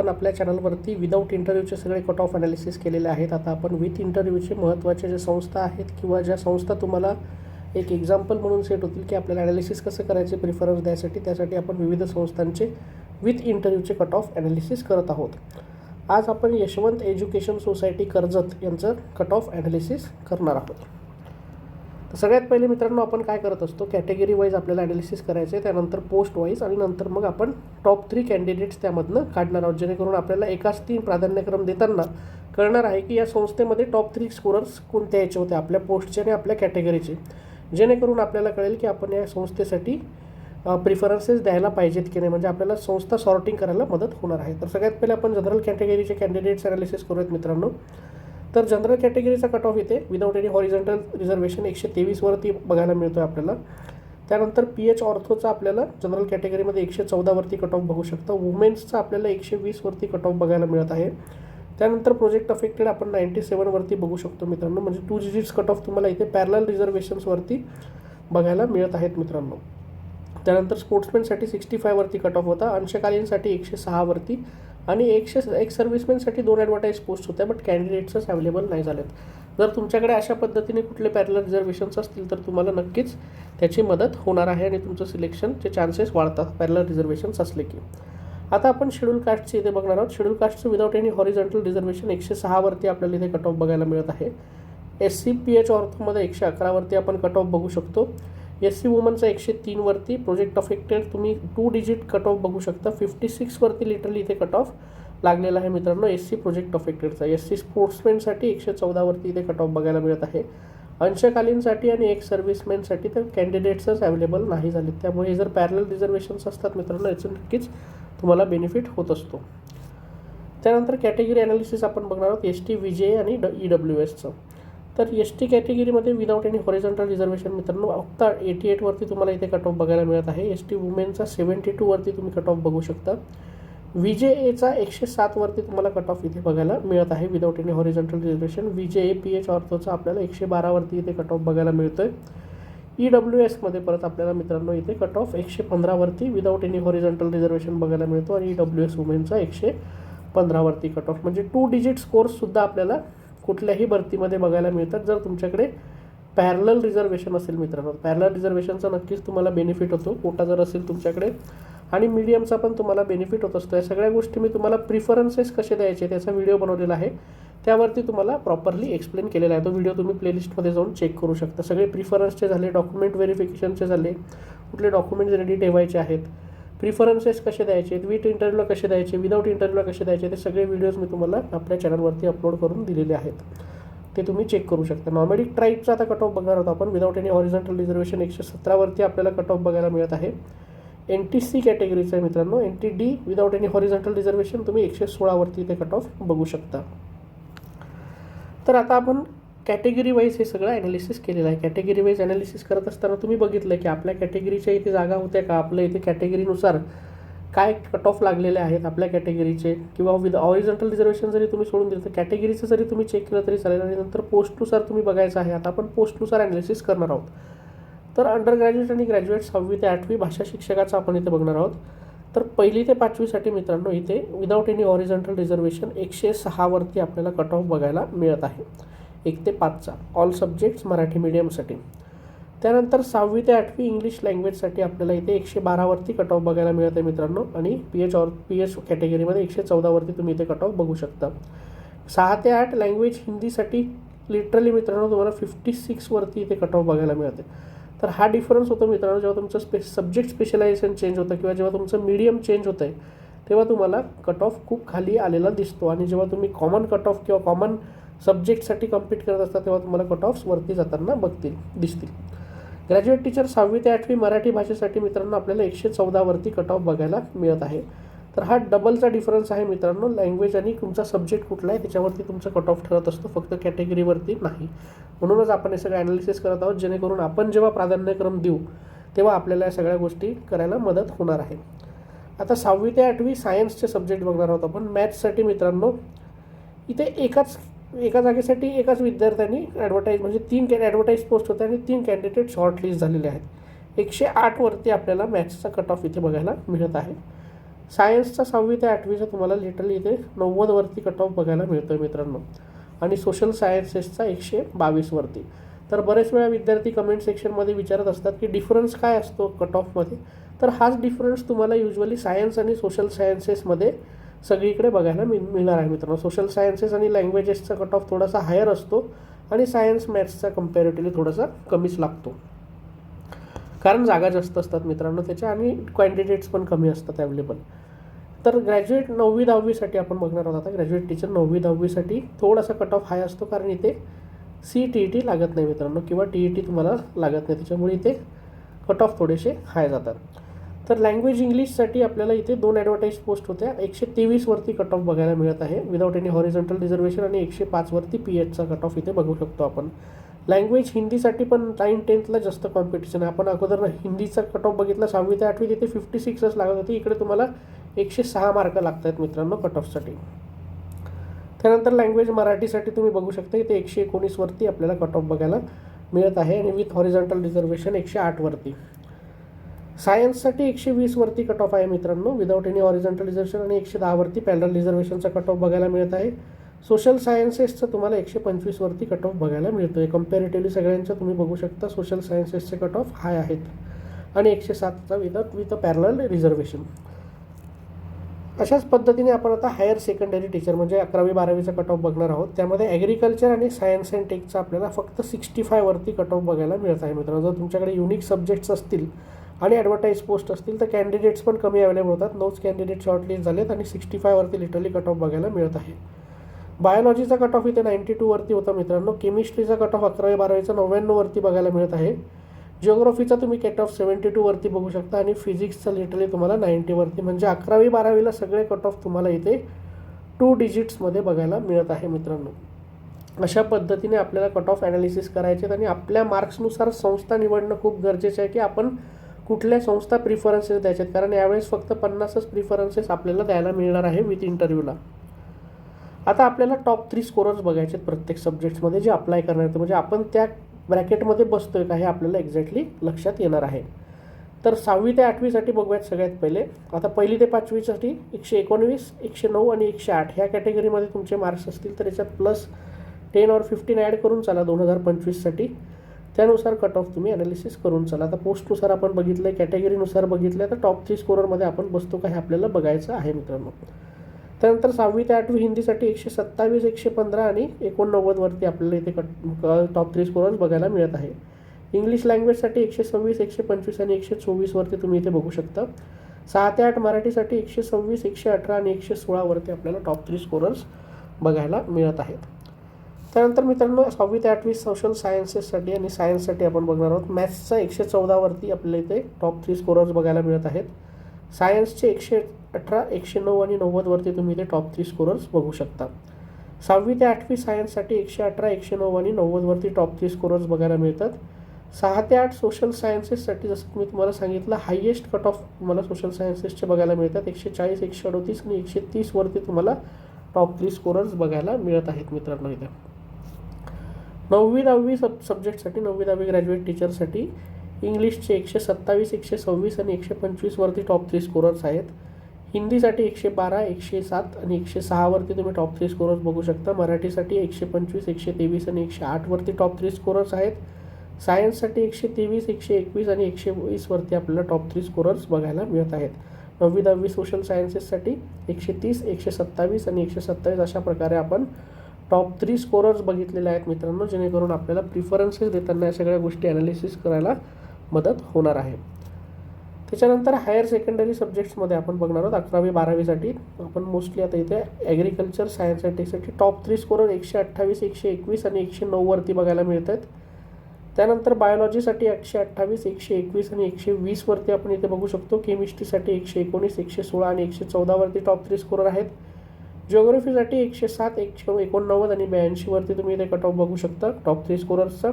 आपण आपल्या चॅनलवरती विदाऊट इंटरव्ह्यूचे सगळे कट ऑफ ॲनालिसिस केलेले आहेत. आता आपण विथ इंटरव्ह्यूचे महत्त्वाचे जे संस्था आहेत किंवा ज्या संस्था तुम्हाला एक एक्झाम्पल म्हणून सेट होतील की आपल्याला ॲनालिसिस कसं करायचे प्रिफरन्स द्यायसाठी, त्यासाठी आपण विविध संस्थांचे विथ इंटरव्ह्यूचे कट ऑफ ॲनालिसिस करत आहोत. आज आपण यशवंत एज्युकेशन सोसायटी कर्जत यांचं कट ऑफ ॲनालिसिस करणार आहोत. तर सगळ्यात पहिले मित्रांनो आपण काय करत असतो, कॅटेगरी वाईज आपल्याला ॲनालिसिस करायचं आहे, त्यानंतर पोस्ट वाईज आणि नंतर मग आपण टॉप 3 कॅन्डिडेट्स त्यामधनं काढणार आहोत, जेणेकरून आपल्याला एकाच 3 प्राधान्यक्रम देताना कळणार आहे की या संस्थेमध्ये टॉप 3 स्कोरर्स कोणत्या याचे होते, आपल्या पोस्टचे आणि आपल्या कॅटेगरीचे, जेणेकरून आपल्याला कळेल की आपण या संस्थेसाठी प्रिफरन्सेस द्यायला पाहिजेत की नाही, म्हणजे आपल्याला संस्था सॉर्टिंग करायला मदत होणार आहे. तर सगळ्यात पहिले आपण जनरल कॅटेगरीचे कॅन्डिडेट्स ॲनालिसिस करूयात मित्रांनो. तर जनरल कॅटेगरीचा कट ऑफ इथे विदाऊट एनी हॉरिझॉन्टल रिझर्वेशन 123 वरती बघायला मिळतो आहे आपल्याला. त्यानंतर PH ऑर्थोचा आपल्याला जनरल कॅटेगरीमध्ये 114 वरती कट ऑफ बघू शकता. वुमेन्सचा आपल्याला 120 वरती कट ऑफ बघायला मिळत आहे. त्यानंतर प्रोजेक्ट अफेक्टेड आपण 97 वरती बघू शकतो मित्रांनो, म्हणजे 2 डिजिट्स कट ऑफ तुम्हाला इथे पॅरलल रिझर्वेशन्सवरती बघायला मिळत आहेत मित्रांनो. त्यानंतर स्पोर्ट्समॅनसाठी 65 वरती कट ऑफ होता, अंशकालीनसाठी 106 वरती आणि 101 सर्व्हिसमॅनसाठी 2 ॲडव्हर्टाईज पोस्ट होत्या, बट कॅन्डिडेट्सच अवेलेबल नाही झालेत. जर तुमच्याकडे अशा पद्धतीने कुठले पॅरलल रिझर्वेशन्स असतील तर तुम्हाला नक्कीच त्याची मदत होणार आहे आणि तुमचं सिलेक्शनचे चान्सेस वाढतात पॅरलल रिझर्वेशन्स असले की. आता आपण शेड्यूल कास्टचे इथे बघणार आहोत. शेड्यूल कास्टचं विदाऊट एनी हॉरिझॉन्टल रिझर्वेशन 106 वरती आपल्याला इथे कट ऑफ बघायला मिळत आहे. SC PH ऑर्थोमध्ये 111 वरती आपण कट ऑफ बघू शकतो. SC वुमनचा 103 वरती. प्रोजेक्ट अफेक्टेड तुम्ही 2 डिजिट कट ऑफ बघू शकता. 56 वरती लिटरली इथे कट ऑफ लागलेला आहे मित्रांनो SC प्रोजेक्ट अफेक्टेडचा. SC स्पोर्ट्समॅनसाठी 114 वरती इथे कट ऑफ बघायला मिळत आहे. अंशकालीनसाठी आणि एक सर्व्हिसमॅनसाठी तर कॅन्डिडेट्सच अवेलेबल नाही झाले, त्यामुळे हे जर पॅरलल रिझर्वेशन्स असतात मित्रांनो याचं नक्कीच तुम्हाला बेनिफिट होत असतो. त्यानंतर कॅटेगरी ॲनालिसिस आपण बघणार आहोत ST VJ आणि EWSचं. तर ST कॅटेगरीमध्ये विदाऊट एनी हॉरिझॉन्टल रिझर्वेशन मित्रांनो फक्त 88 वरती तुम्हाला इथे कट ऑफ बघायला मिळत आहे. ST वुमेनचा 72 वरती तुम्ही कट ऑफ बघू शकता. VJAचा 107 वरती तुम्हाला कट ऑफ इथे बघायला मिळत आहे without any horizontal reservation. VJA PH ऑर्थोचा आपल्याला 112 वरती इथे कट ऑफ बघायला मिळतो आहे. EWSमध्ये परत आपल्याला मित्रांनो इथे कट ऑफ 115 वरती विदाऊट एनी हॉरिझॉन्टल रिझर्वेशन बघायला मिळतो आणि EWS वुमेनचा 115 वरती कट ऑफ, म्हणजे 2 डिजिट स्कोर्ससुद्धा आपल्याला कुठल्याही भरतीमध्ये बघायला मिळतात जर तुमच्याकडे पॅरलल रिझर्वेशन असेल मित्रांनो. पॅरलल रिझर्वेशनचा नक्कीच तुम्हाला बेनिफिट होतो, कोटा जर असेल तुमच्याकडे, आणि मीडियमचा पण तुम्हाला बेनिफिट होत असतो. या सगळ्या गोष्टी मी तुम्हाला प्रिफरन्सेस कसे द्यायचे त्याचा व्हिडिओ बनवलेला आहे, त्यावरती तुम्हाला प्रॉपरली एक्सप्लेन केलेला आहे. तो व्हिडिओ तुम्ही प्लेलिस्टमध्ये जाऊन चेक करू शकता. सगळे प्रिफरन्सचे झाले, डॉक्युमेंट व्हेरिफिकेशनचे झाले, कुठले डॉक्युमेंट्स रेडी ठेवायचे आहेत, प्रिफरन्सेस कसे द्यायचे, विथ इंटरव्ह्यूला कसे द्यायचे, विदाऊट इंटरव्ह्यूला कसे द्यायचे, ते सगळे व्हिडिओज मी तुम्हाला आपल्या चॅनलवरती अपलोड करून दिलेले आहेत, ते तुम्ही चेक करू शकता. नॉमॅडिक ट्राईबचा आता कट ऑफ बघणार आहोत आपण. विदाऊट एनी हॉरिझॉन्टल रिझर्वेशन 117 वरती आपल्याला कट ऑफ बघायला मिळत आहे. NTC कॅटेगरीचं आहे मित्रांनो. NTD without any horizontal reservation तुम्ही 116 वरती इथे कट ऑफ बघू शकता. तर आता आपण कॅटेगरी वाईज हे सगळं ॲनालिसिस केलेलं आहे. कॅटेगरी वाईज ॲनालिसिस करत असताना तुम्ही बघितलं की आपल्या कॅटेगरीच्या इथे जागा होत्या का, आपल्या इथे कॅटेगरीनुसार काय कट ऑफ लागलेले आहेत आपल्या कॅटेगरीचे, किंवा विद हॉरिझॉन्टल रिझर्वेशन जरी तुम्ही सोडून दिलं तर कॅटेगरीचं जरी तुम्ही चेक केलं तरी चालेल. आणि नंतर पोस्टनुसार तुम्ही बघायचं आहे. आता आपण पोस्टनुसार ॲनालिसिस करणार आहोत. तर अंडर ग्रॅज्युएट आणि ग्रॅज्युएट 6वी ते 8वी भाषा शिक्षकाचं आपण इथे बघणार आहोत. तर 1ली ते 5वीसाठी मित्रांनो इथे विदाऊट एनी हॉरिझॉन्टल रिझर्वेशन 106 वरती आपल्याला कट ऑफ बघायला मिळत आहे 1 ते 5चा ऑल सब्जेक्ट्स मराठी मीडियमसाठी. त्यानंतर 6वी ते 8वी इंग्लिश लँग्वेजसाठी आपल्याला इथे 112 वरती कट ऑफ बघायला मिळत आहे मित्रांनो. आणि PH कॅटेगरीमध्ये 114 वरती तुम्ही इथे कट ऑफ बघू शकता. 6 ते 8 लँग्वेज हिंदीसाठी लिटरली मित्रांनो तुम्हाला 56 वरती इथे कट ऑफ बघायला मिळते. तर हा डिफरन्स होतो मित्रांनो जेव्हा तुमचं सब्जेक्ट स्पेशलायझेशन चेंज होतं किंवा जेव्हा तुमचं मीडियम चेंज होतं आहे तेव्हा तुम्हाला कट ऑफ खूप खाली आलेला दिसतो. आणि जेव्हा तुम्ही कॉमन कट ऑफ किंवा कॉमन सब्जेक्टसाठी कम्पीट करत असता तेव्हा तुम्हाला कट ऑफ्स वरती जाताना दिसतील. ग्रॅज्युएट टीचर 6वी ते 8वी मराठी भाषेसाठी मित्रांनो आपल्याला 114 वरती कट ऑफ बघायला मिळत आहे. तर हा डबलचा डिफरन्स आहे मित्रांनो. लँग्वेज आणि तुमचा सब्जेक्ट कुठला आहे त्याच्यावरती तुमचा कट ऑफ ठरत असतो, फक्त कॅटेगरीवरती नाही. म्हणूनच आपण हे सगळं ॲनालिसिस करत आहोत, जेणेकरून आपण जेव्हा प्राधान्यक्रम देऊ तेव्हा आपल्याला या सगळ्या गोष्टी करायला मदत होणार आहे. आता 6वी ते 8वी सायन्सचे सब्जेक्ट बघणार आहोत आपण. मॅथ्ससाठी मित्रांनो इथे एका जागेसाठी एकाच विद्यार्थ्यांनी ॲडव्हर्टाईज म्हणजे 3 ॲडव्हर्टाईज पोस्ट होते आणि 3 कॅन्डिडेट शॉर्टलिस्ट झालेले आहेत. 108 वरती आपल्याला मॅथ्सचा कट ऑफ इथे बघायला मिळत आहे. सायन्सचा 6वी ते 8वीचा तुम्हाला लिटरली इथे 90वरती कट ऑफ बघायला मिळतो आहे मित्रांनो, आणि सोशल सायन्सेसचा 122वरती. तर बरेच वेळा विद्यार्थी कमेंट सेक्शनमध्ये विचारत असतात की डिफरन्स काय असतो कट ऑफमध्ये. तर हाच डिफरन्स तुम्हाला युजली सायन्स आणि सोशल सायन्सेसमध्ये सगळीकडे बघायला मिळणार आहे मित्रांनो. सोशल सायन्सेस आणि लँग्वेजेसचा कट ऑफ थोडासा हायर असतो आणि सायन्स मॅथ्सचा कम्पॅरेटिव्हली थोडासा कमीच लागतो, कारण जागा जास्त असतात मित्रांनो त्याच्या, आणि कॅन्डिडेट्स पण कमी असतात अवेलेबल. तर ग्रॅज्युएट 9वी 10वीसाठी आपण बघणार आहोत. आता ग्रॅज्युएट टीचर 9वी 10वीसाठी थोडासा कट ऑफ हाय असतो, कारण इथे CTET लागत नाही मित्रांनो, किंवा TET तुम्हाला लागत नाही, त्याच्यामुळे इथे कट ऑफ थोडेसे हाय जातात. तर लँग्वेज इंग्लिशसाठी आपल्याला इथे 2 ॲडव्हर्टाईज पोस्ट होत्या. 123वरती कट ऑफ बघायला मिळत आहे विदाउट एनी हॉरिझॉन्टल रिझर्वेशन, आणि 105वरती PHचा कट ऑफ इथे बघू शकतो आपण. लँग्वेज हिंदीसाठी पण 9-10ला जास्त कॉम्पिटिशन आहे. आपण अगोदर हिंदीचा कट ऑफ बघितला 6वी ते 8वी, तिथे 56च लागत होती. इकडे तुम्हाला 106 मार्क लागत आहेत मित्रांनो कट ऑफसाठी. त्यानंतर लँग्वेज मराठीसाठी तुम्ही बघू शकता इथे 119वरती आपल्याला कट ऑफ बघायला मिळत आहे, आणि विथ हॉरिझॉन्टल रिझर्वेशन 108वरती. सायन्ससाठी 120वरती कट ऑफ आहे मित्रांनो विदाउट एनी हॉरिझॉन्टल रिझर्वेशन, आणि 110वरती पॅरलल रिझर्वेशनचा कट ऑफ बघायला मिळत आहे. सोशल सायन्सेसचं तुम्हाला 125वरती कट ऑफ बघायला मिळतो आहे. कम्पॅरेटिव्हली सगळ्यांचं तुम्ही बघू शकता सोशल सायन्सेसचे कट ऑफ हाय आहेत, आणि 107चा विथ पॅरलल रिझर्वेशन. अशाच पद्धतीने आपण आता हायर सेकंडरी टीचर म्हणजे 11वी 12वीचा कट ऑफ बघणार आहोत. त्यामध्ये ॲग्रिकल्चर आणि सायन्स अँड टेकचा आपल्याला फक्त 65वरती कट ऑफ बघायला मिळत आहे मित्रांनो. जर तुमच्याकडे युनिक सब्जेक्ट्स असतील आणि ॲडव्हर्टाईज पोस्ट असतील तर कॅन्डिडेट्स पण कमी अवेलेबल होतात. 9च कॅन्डिडेट शॉर्टलिस्ट झालेत, आणि 65वरती लिटरली कट ऑफ बघायला मिळत आहे. बायोलॉजीचा कट ऑफ इथे 92वरती होता मित्रांनो. केमिस्ट्रीचा कट ऑफ 11वी 12वीचा 99वरती बघायला मिळत आहे. जिओग्राफीचा तुम्ही कट ऑफ 72वरती बघू शकता, आणि फिजिक्सचा लिटरली तुम्हाला 90वरती. म्हणजे 11वी 12वीला सगळे कट ऑफ तुम्हाला इथे 2 डिजिट्समध्ये बघायला मिळत आहे मित्रांनो. अशा पद्धतीने आपल्याला कट ऑफ ॲनालिसिस करायचे आहेत, आणि आपल्या मार्क्सनुसार संस्था निवडणं खूप गरजेचं आहे की आपण कुठल्या संस्था प्रिफरन्सेस द्यायचे आहेत, कारण यावेळेस फक्त 50च प्रिफरन्सेस आपल्याला द्यायला मिळणार आहे विथ इंटरव्ह्यूला. आता आपल्याला टॉप 3 स्कोरर्स बघायचे आहेत प्रत्येक सब्जेक्ट्समध्ये जे अप्लाय करणार आहेत, म्हणजे आपण त्या ब्रॅकेटमध्ये बसतोय का हे आपल्याला एक्झॅक्टली लक्षात येणार आहे. तर 6वी ते 8वीसाठी बघूयात सगळ्यात पहिले. आता 1ली ते 5वीसाठी 119, 109 आणि 108 ह्या कॅटेगरीमध्ये तुमचे मार्क्स असतील तर याच्यात +10 और 15 ॲड करून चला 2025साठी. त्यानुसार कट ऑफ तुम्ही ॲनालिसिस करून चला. आता पोस्टनुसार आपण बघितलं, कॅटेगरीनुसार बघितलं, तर टॉप 3 स्कोररमध्ये आपण बसतो का हे आपल्याला बघायचं आहे मित्रांनो. त्यानंतर 6वी ते 8वी हिंदीसाठी 127, 115 आणि 89वरती आपल्याला इथे टॉप 3 स्कोरर्स बघायला मिळत आहे. इंग्लिश लँग्वेजसाठी 126, 125 आणि 124वरती तुम्ही इथे बघू शकता. 6 ते 8 मराठीसाठी 126, 118 आणि 116वरती आपल्याला टॉप 3 स्कोरर्स बघायला मिळत आहेत. त्यानंतर मित्रांनो 6वी ते 8वी सोशल सायन्सेससाठी आणि सायन्ससाठी आपण बघणार आहोत. मॅथ्सचा 114वरती आपल्याला इथे टॉप 3 स्कोरर्स बघायला मिळत आहेत. सायन्सचे 118, 109 आणि 90वरती तुम्ही इथे टॉप 3 स्कोरर्स बघू शकता. 6वी ते 8वी सायन्ससाठी 118, 109 आणि 90वरती टॉप 3 स्कोरर्स बघायला मिळतात. 6 ते 8 सोशल सायन्सेससाठी जसं मी तुम्हाला सांगितलं हायेस्ट कट ऑफ तुम्हाला सोशल सायन्सेसचे बघायला मिळतात. 140, 138 आणि 130वरती तुम्हाला टॉप 3 स्कोरर्स बघायला मिळत आहेत मित्रांनो. इथे 9वी 10वी सब्जेक्टसाठी 9वी 10वी ग्रॅज्युएट टीचरसाठी इंग्लिशचे 127, 126 आणि 125वरती टॉप 3 स्कोरर्स आहेत. हिंदीसाठी 112, 107 आणि 106वरती तुम्ही टॉप 3 स्कोरर्स बघू शकता. मराठीसाठी 125, 123 आणि 108वरती टॉप 3 स्कोरर्स आहेत. सायन्ससाठी 123, 121 आणि 120वरती आपल्याला टॉप 3 स्कोरर्स बघायला मिळत आहेत. 9वी 10वी सोशल सायन्सेससाठी 130, 127 आणि 127 अशा प्रकारे आपण टॉप 3 स्कोरर्स बघितलेले आहेत मित्रांनो, जेणेकरून आपल्याला प्रिफरन्सेस देताना या सगळ्या गोष्टी ॲनालिसिस करायला मदत होणार आहे. त्याच्यानंतर हायर सेकंडरी सब्जेक्ट्समध्ये आपण बघणार आहोत 11वी 12वीसाठी. आपण मोस्टली आता इथे ॲग्रिकल्चर सायन्स अँड टेकसाठी टॉप 3 स्कोरर 128, 121 आणि 109वरती बघायला मिळत आहेत. त्यानंतर बायोलॉजीसाठी 128, 121 आणि 120वरती आपण इथे बघू शकतो. केमिस्ट्रीसाठी 119, 116 आणि 114वरती टॉप 3 स्कोरर आहेत. जिओग्राफीसाठी 107, 189 आणि 82वरती तुम्ही इथे कट ऑफ बघू शकता टॉप 3 स्कोरर्सचा.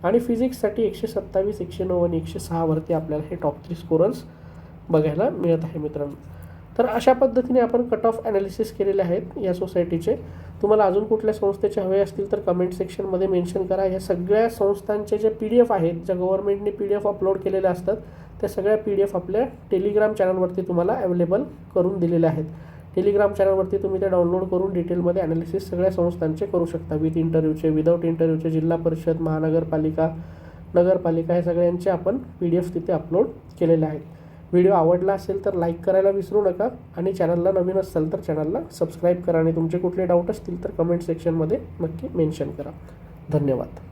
आणि फिजिक्ससाठी 127, 109 आणि 106वरती आपल्याला हे टॉप 3 स्कोरर्स बघायला मिळत आहे मित्रांनो. तर अशा पद्धतीने आपण कट ऑफ ॲनालिसिस केलेले आहेत या सोसायटीचे. तुम्हाला अजून कुठल्या संस्थेचे हवे असतील तर कमेंट सेक्शनमध्ये मेन्शन करा. या सगळ्या संस्थांचे जे PDF आहेत, ज्या गव्हर्नमेंटने PDF अपलोड केलेले असतात त्या सगळ्या PDF आपल्या टेलिग्राम चॅनलवरती तुम्हाला अवेलेबल करून दिलेल्या आहेत. टेलिग्राम चॅनलवरती तुम्ही ते डाउनलोड करून डिटेलमध्ये ॲनालिसिस सगळ्या संस्थांचे करू शकता. विथ इंटरव्ह्यूचे, विदाऊट इंटरव्ह्यूचे, जिल्हा परिषद, महानगरपालिका, नगरपालिका हे सगळ्यांचे आपण PDF तिथे अपलोड केलेले आहेत. व्हिडिओ आवडला असेल तर लाईक करायला विसरू नका आणि चॅनलला नवीन असाल तर चॅनलला सबस्क्राईब करा आणि तुमचे कुठले डाऊट असतील तर कमेंट सेक्शनमध्ये नक्की मेन्शन करा. धन्यवाद.